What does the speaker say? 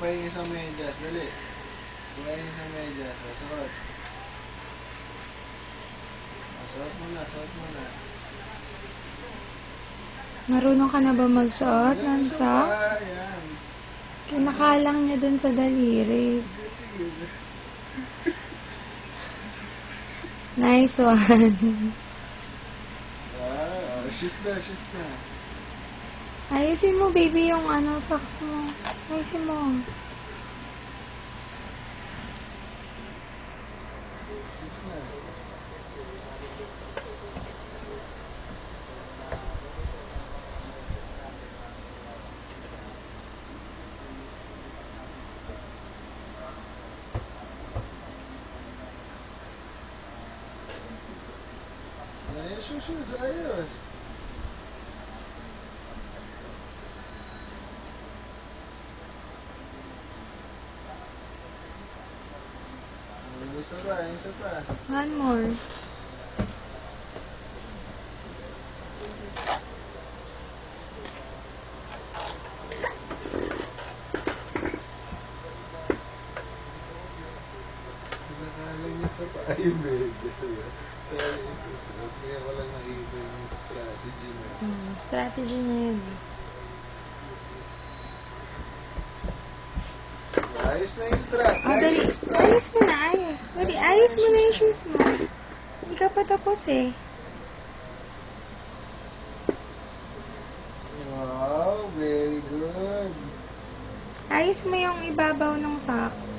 pahingi sa medyas. Dali. Pahingi sa medyas. Suot. Suot mo na, suot mo na. Marunong ka na ba magsuot ng Isa sock? pa, yan. Kinakalang niya dun sa daliri. Nice one. Shoes na, shoes na. Ayusin mo, baby, yung socks mo. Ayusin mo. Shoes na. Ayos yung shoes, ayos. Isa pa, isa pa. One more. Nakalang niya sa pa. Ay, medyo sa'yo. Sa'yo yung susunod. Kaya walang nakikita yung strategy mo. Strategy niya yun. Ayos na yung strap. Dali. Ayos mo na, ayos. Dali, ayos mo na yung shoes mo. Hindi ka pa tapos eh. Wow, very good. Ayos mo yung ibabaw ng sock.